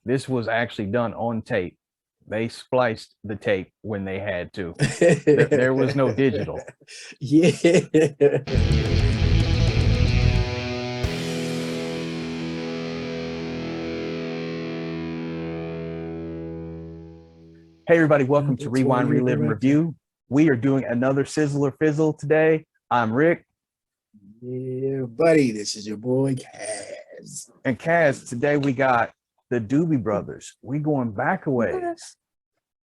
This was actually done on tape. They spliced the tape when they had to. There was no digital. Yeah. Hey, everybody, welcome to That's why Rewind, you're Relive, and director. Review. We are doing another Sizzle or Fizzle today. I'm Rick. Yeah, buddy. This is your boy Kaz. And Kaz, today we got the Doobie Brothers. We going back a ways.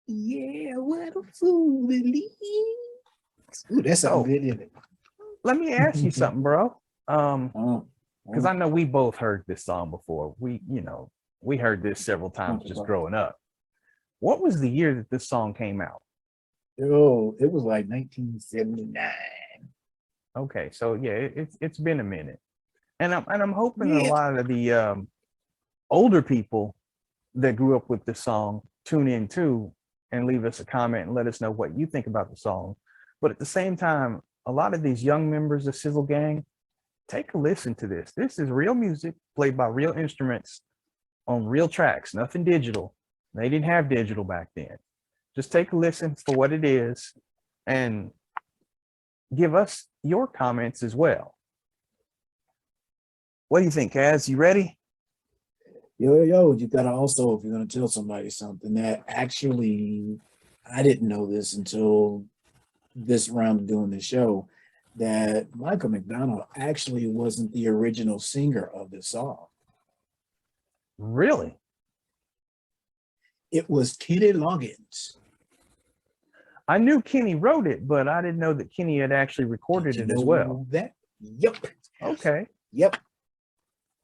Yeah, what a fool believes. Ooh, that sounds good, isn't it? Let me ask you something, bro. Because I Oh, know we both heard this song before. We heard this several times just growing up. What was the year that this song came out? oh, it was like 1979. Okay, so yeah, it's been a minute, and I'm hoping that a Yeah. lot of the older people that grew up with this song tune in too and leave us a comment and let us know what you think about the song. But at the same time, a lot of these young members of Sizzle Gang, take a listen to this. This is real music played by real instruments on real tracks, nothing digital. They didn't have digital back then. Just take a listen for what it is and give us your comments as well. What do you think, Kaz? You ready? Yo, you gotta also, if you're gonna tell somebody something that actually, I didn't know this until this round of doing the show, that Michael McDonald actually wasn't the original singer of this song. Really? It was Kenny Loggins. I knew Kenny wrote it, but I didn't know that Kenny had actually recorded Did it you as know well. that? Yep. Okay. Yep.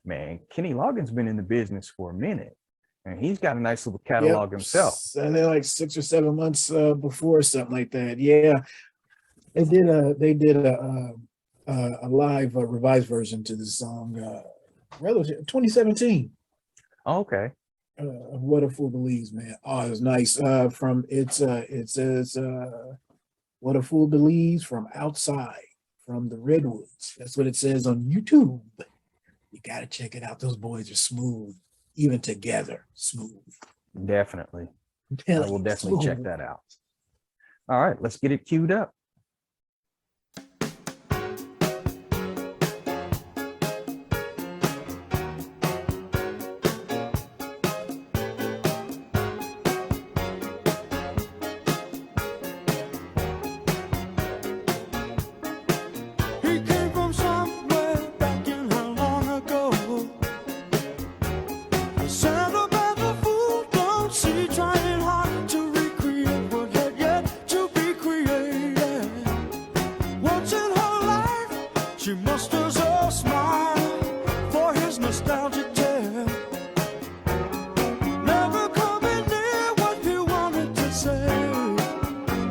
Man, Kenny Loggins been in the business for a minute, and he's got a nice little Yep. catalog himself. And then like 6 or 7 months before, something like that. Yeah, they did a live revised version to the song, relative 2017. Okay. What a Fool Believes, man. Oh, it was nice. It says What a Fool Believes from Outside, from the Redwoods. That's what it says on YouTube. You gotta check it out. Those boys are smooth, even together, smooth. Definitely. I will definitely check that out. All right, let's get it queued up. He came from somewhere back in how long ago. The sentimental fool don't see, trying hard to recreate what had yet to be created. Once in her life, she musters a smile for his nostalgic tale. Never coming near what he wanted to say,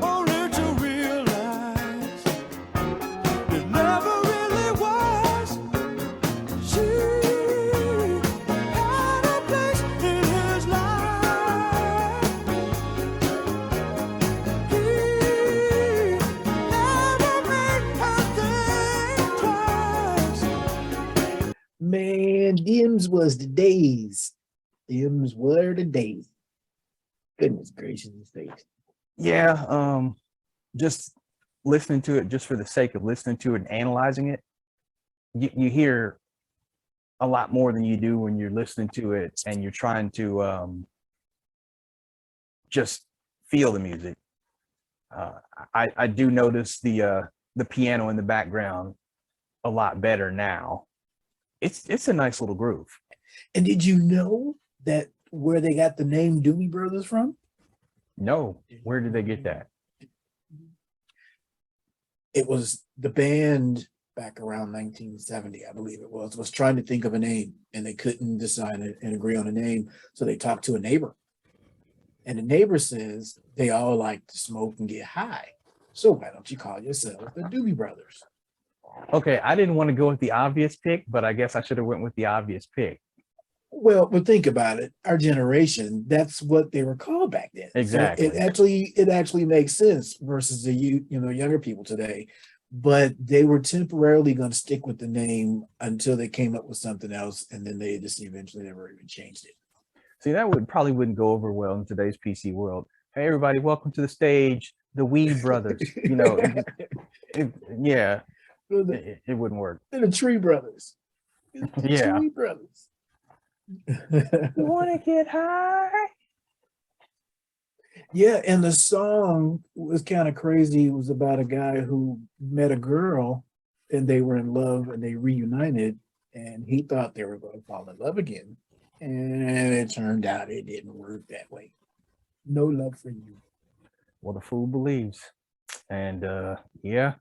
only to realize it never really was. She had a place in his life. He never made her think twice. Man, Dims was the days. Dims were the days. Goodness gracious sakes. Yeah, just listening to it just for the sake of listening to it and analyzing it, you hear a lot more than you do when you're listening to it and you're trying to just feel the music. I do notice the piano in the background a lot better now. It's a nice little groove. And did you know that where they got the name Doobie Brothers from? No, where did they get that? It was the band back around 1970, I believe it was trying to think of a name, and they couldn't decide and agree on a name. So they talked to a neighbor. And the neighbor says they all like to smoke and get high. So why don't you call yourselves the Doobie Brothers? Okay, I didn't want to go with the obvious pick, but I guess I should have went with the obvious pick. Well, but think about it. Our generation, that's what they were called back then. Exactly. So it actually makes sense versus the younger people today. But they were temporarily going to stick with the name until they came up with something else, and then they just eventually never even changed it. See, that would probably wouldn't go over well in today's PC world. Hey, everybody, welcome to the stage, the Weed Brothers. You know, yeah, it wouldn't work. They're the Tree Brothers. The Yeah. Tree Brothers. Want to get high? Yeah, and the song was kind of crazy. It was about a guy who met a girl and they were in love and they reunited and he thought they were going to fall in love again. And it turned out it didn't work that way. No love for you. Well, the fool believes. And yeah,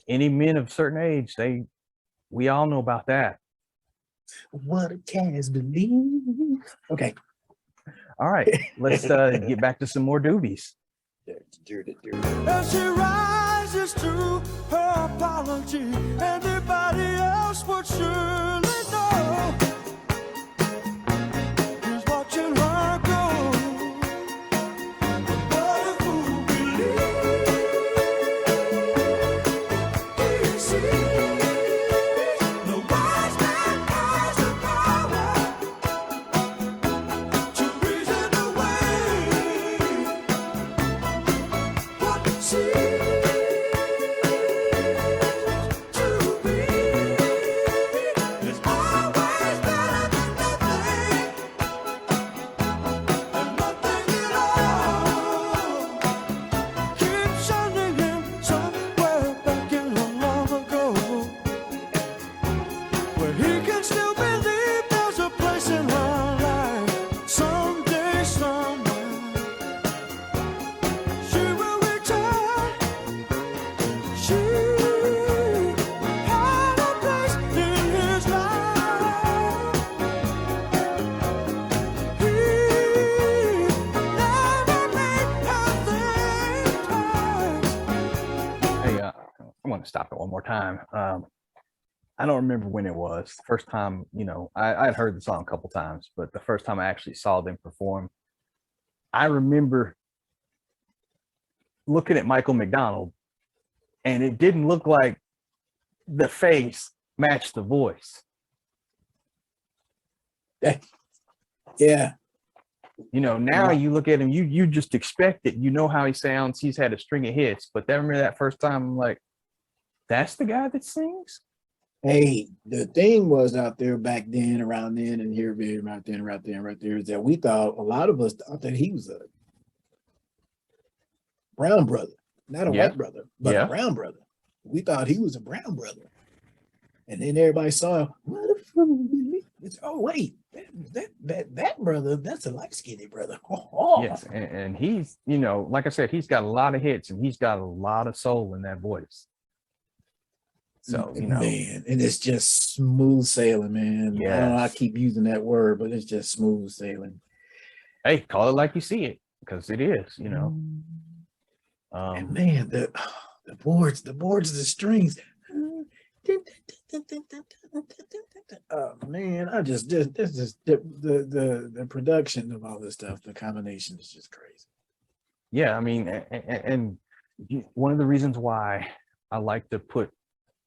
any men of certain age, we all know about that. What a cast believe. Okay. All right, let's get back to some more doobies. As she rises to her apology, anybody else would surely know. He's watching her go. What a fool believes he sees. The wise man has the power to reason away what seems to be is always better than nothing, and nothing at all. Keep sending him somewhere back in the long ago, where he can still believe there's a place in her life. Someday, somewhere, she will return. She had a place in his life. He never made her think twice. Hey, I want to stop it one more time. I don't remember when it was. The first time, you know, I'd heard the song a couple times, but the first time I actually saw them perform, I remember looking at Michael McDonald, and it didn't look like the face matched the voice. Yeah. You know, now you look at him, you just expect it. You know how he sounds. He's had a string of hits, but then remember that first time, I'm like, that's the guy that sings? Hey, the thing was out there back then, around then, and here, right then, right there, right there, is that we thought, a lot of us thought that he was a brown brother, not a Yeah. white brother, but Yeah. a brown brother. We thought he was a brown brother. And then everybody saw, what the fuck? It's, oh, wait, that brother, that's a light skinny brother. Oh, Yes, and he's, you know, like I said, he's got a lot of hits and he's got a lot of soul in that voice. So, you know, man, and it's just smooth sailing, man. I don't know, I Yes. keep using that word, but it's just smooth sailing. hey, call it like you see it, because it is, you know. And man, the boards, the strings. Oh man, this is the production of all this stuff, the combination is just crazy. Yeah, I mean, and one of the reasons why I like to put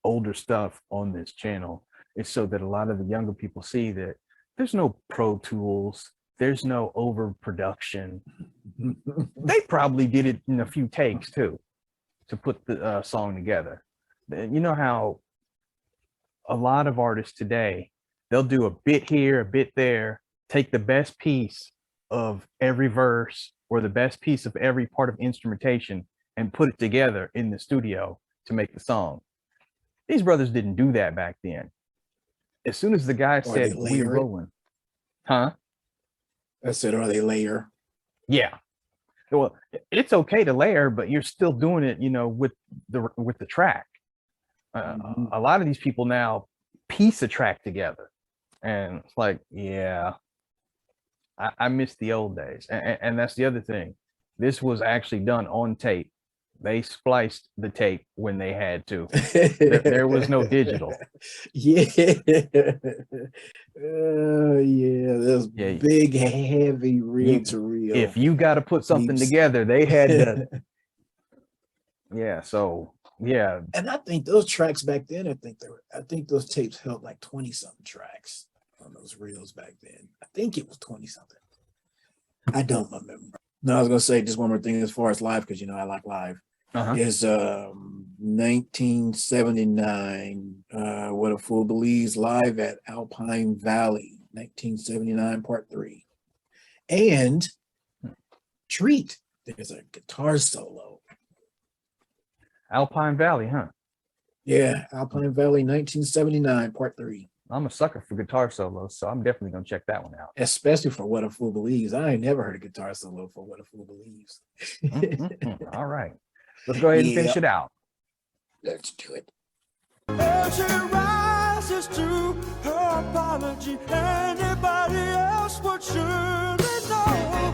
older stuff on this channel is so that a lot of the younger people see that there's no Pro Tools, there's no overproduction. They probably did it in a few takes too, to put the song together. You know how a lot of artists today, they'll do a bit here, a bit there, take the best piece of every verse or the best piece of every part of instrumentation and put it together in the studio to make the song. These brothers didn't do that back then. As soon as the guy said, they we're layer it? rolling. Huh? I said, or they layer. Yeah. Well, it's okay to layer, but you're still doing it, you know, with the track. A lot of these people now piece a track together, and it's like, yeah, I miss the old days. And that's the other thing. This was actually done on tape. They spliced the tape when they had to. There was no digital. Yeah. Yeah, those Yeah. big, heavy reel to reel. If you got to put something tapes. together, they had to. Yeah. So yeah. And I think those tracks back then, I think those tapes held like 20 something tracks on those reels back then. I think it was 20 something. I don't remember. No, I was gonna say just one more thing as far as live, because I like live. Uh-huh. Is 1979, What a Fool Believes live at Alpine Valley, 1979, part 3. And Treat, there's a guitar solo. Alpine Valley, huh? Yeah, Alpine Valley, 1979, part 3. I'm a sucker for guitar solos, so I'm definitely gonna check that one out. Especially for What a Fool Believes. I ain't never heard a guitar solo for What a Fool Believes. All right, let's go ahead and finish it out. Let's do it. As she rises to her apology, anybody else would surely know.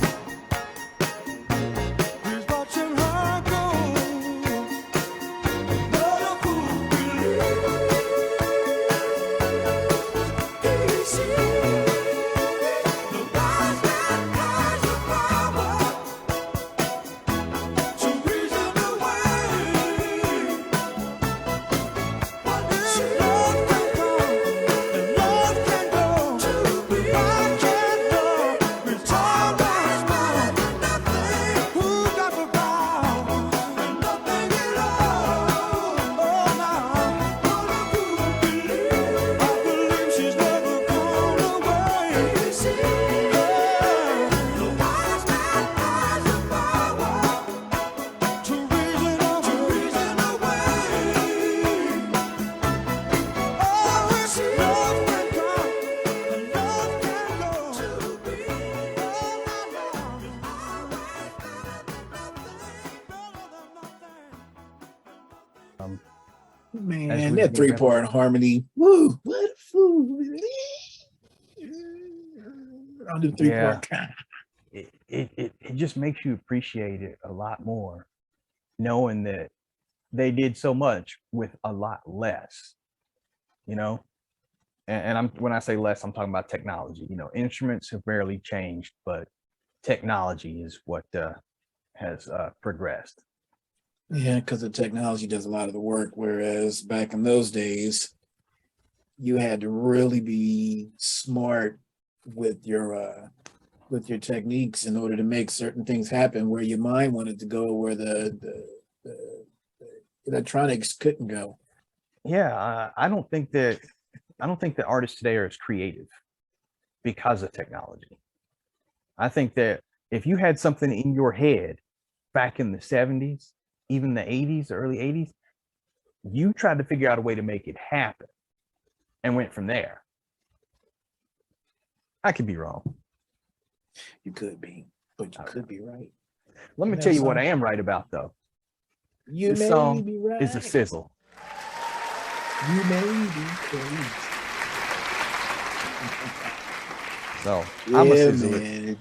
He's watching her go. What a fool believes. He sees the wise man has the power to reason away. Love can come and love can go. I can't love with time that's gone. Who got the power and nothing at all? Oh, now what a fool believes. I believe she's never gone away. The wise man has the power to reason away. Oh, it's love can come and love can go. As Man, we that begin 3-part harmony. Woo, what a fool believes. I'll do 3-part. it just makes you appreciate it a lot more, knowing that they did so much with a lot less, and when I say less, I'm talking about technology. Instruments have barely changed, but technology is what has progressed. Yeah, because the technology does a lot of the work, whereas back in those days, you had to really be smart with your techniques in order to make certain things happen where your mind wanted to go, where the electronics couldn't go. Yeah, I don't think that artists today are as creative because of technology. I think that if you had something in your head back in the 70s, even the 80s, the early 80s, you tried to figure out a way to make it happen and went from there. I could be wrong. You could be, but you could be right. Let me That tell you what song- I am right about, though. You This may song be right. is a sizzle. You may be correct. So I'm a Yeah, sizzler. man. It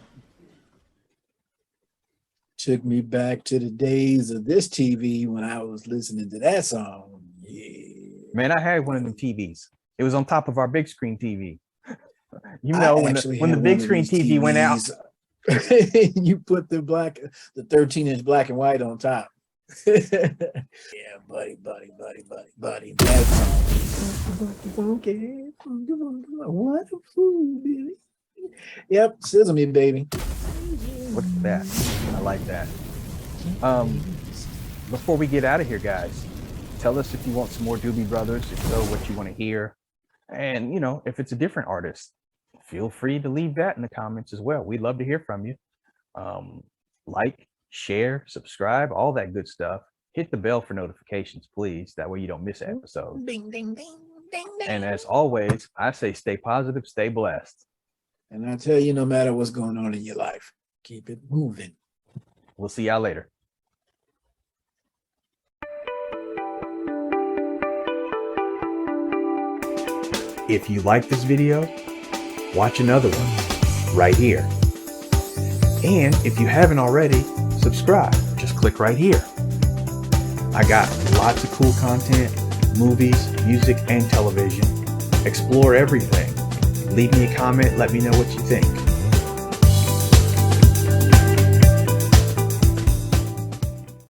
took me back to the days of this TV when I was listening to that song. Yeah. Man, I had one of them TVs. It was on top of our big screen TV. I When actually the had big one of screen these TV went out, TVs. You put the 13-inch black and white on top. Yeah, buddy. That song. What a fool, Billy. Yep, sizzle me, baby. look at that. I like that. Before we get out of here, guys, tell us if you want some more Doobie Brothers, if so, what you want to hear. And, if it's a different artist, feel free to leave that in the comments as well. We'd love to hear from you. Like, share, subscribe, all that good stuff. Hit the bell for notifications, please. That way you don't miss an episode. Ding, ding, ding, ding, ding. And as always, I say stay positive, stay blessed. And I tell you, no matter what's going on in your life, keep it moving. We'll see y'all later. If you like this video, watch another one right here. And if you haven't already, subscribe. Just click right here. I got lots of cool content, movies, music, and television. Explore everything. Leave me a comment. Let me know what you think.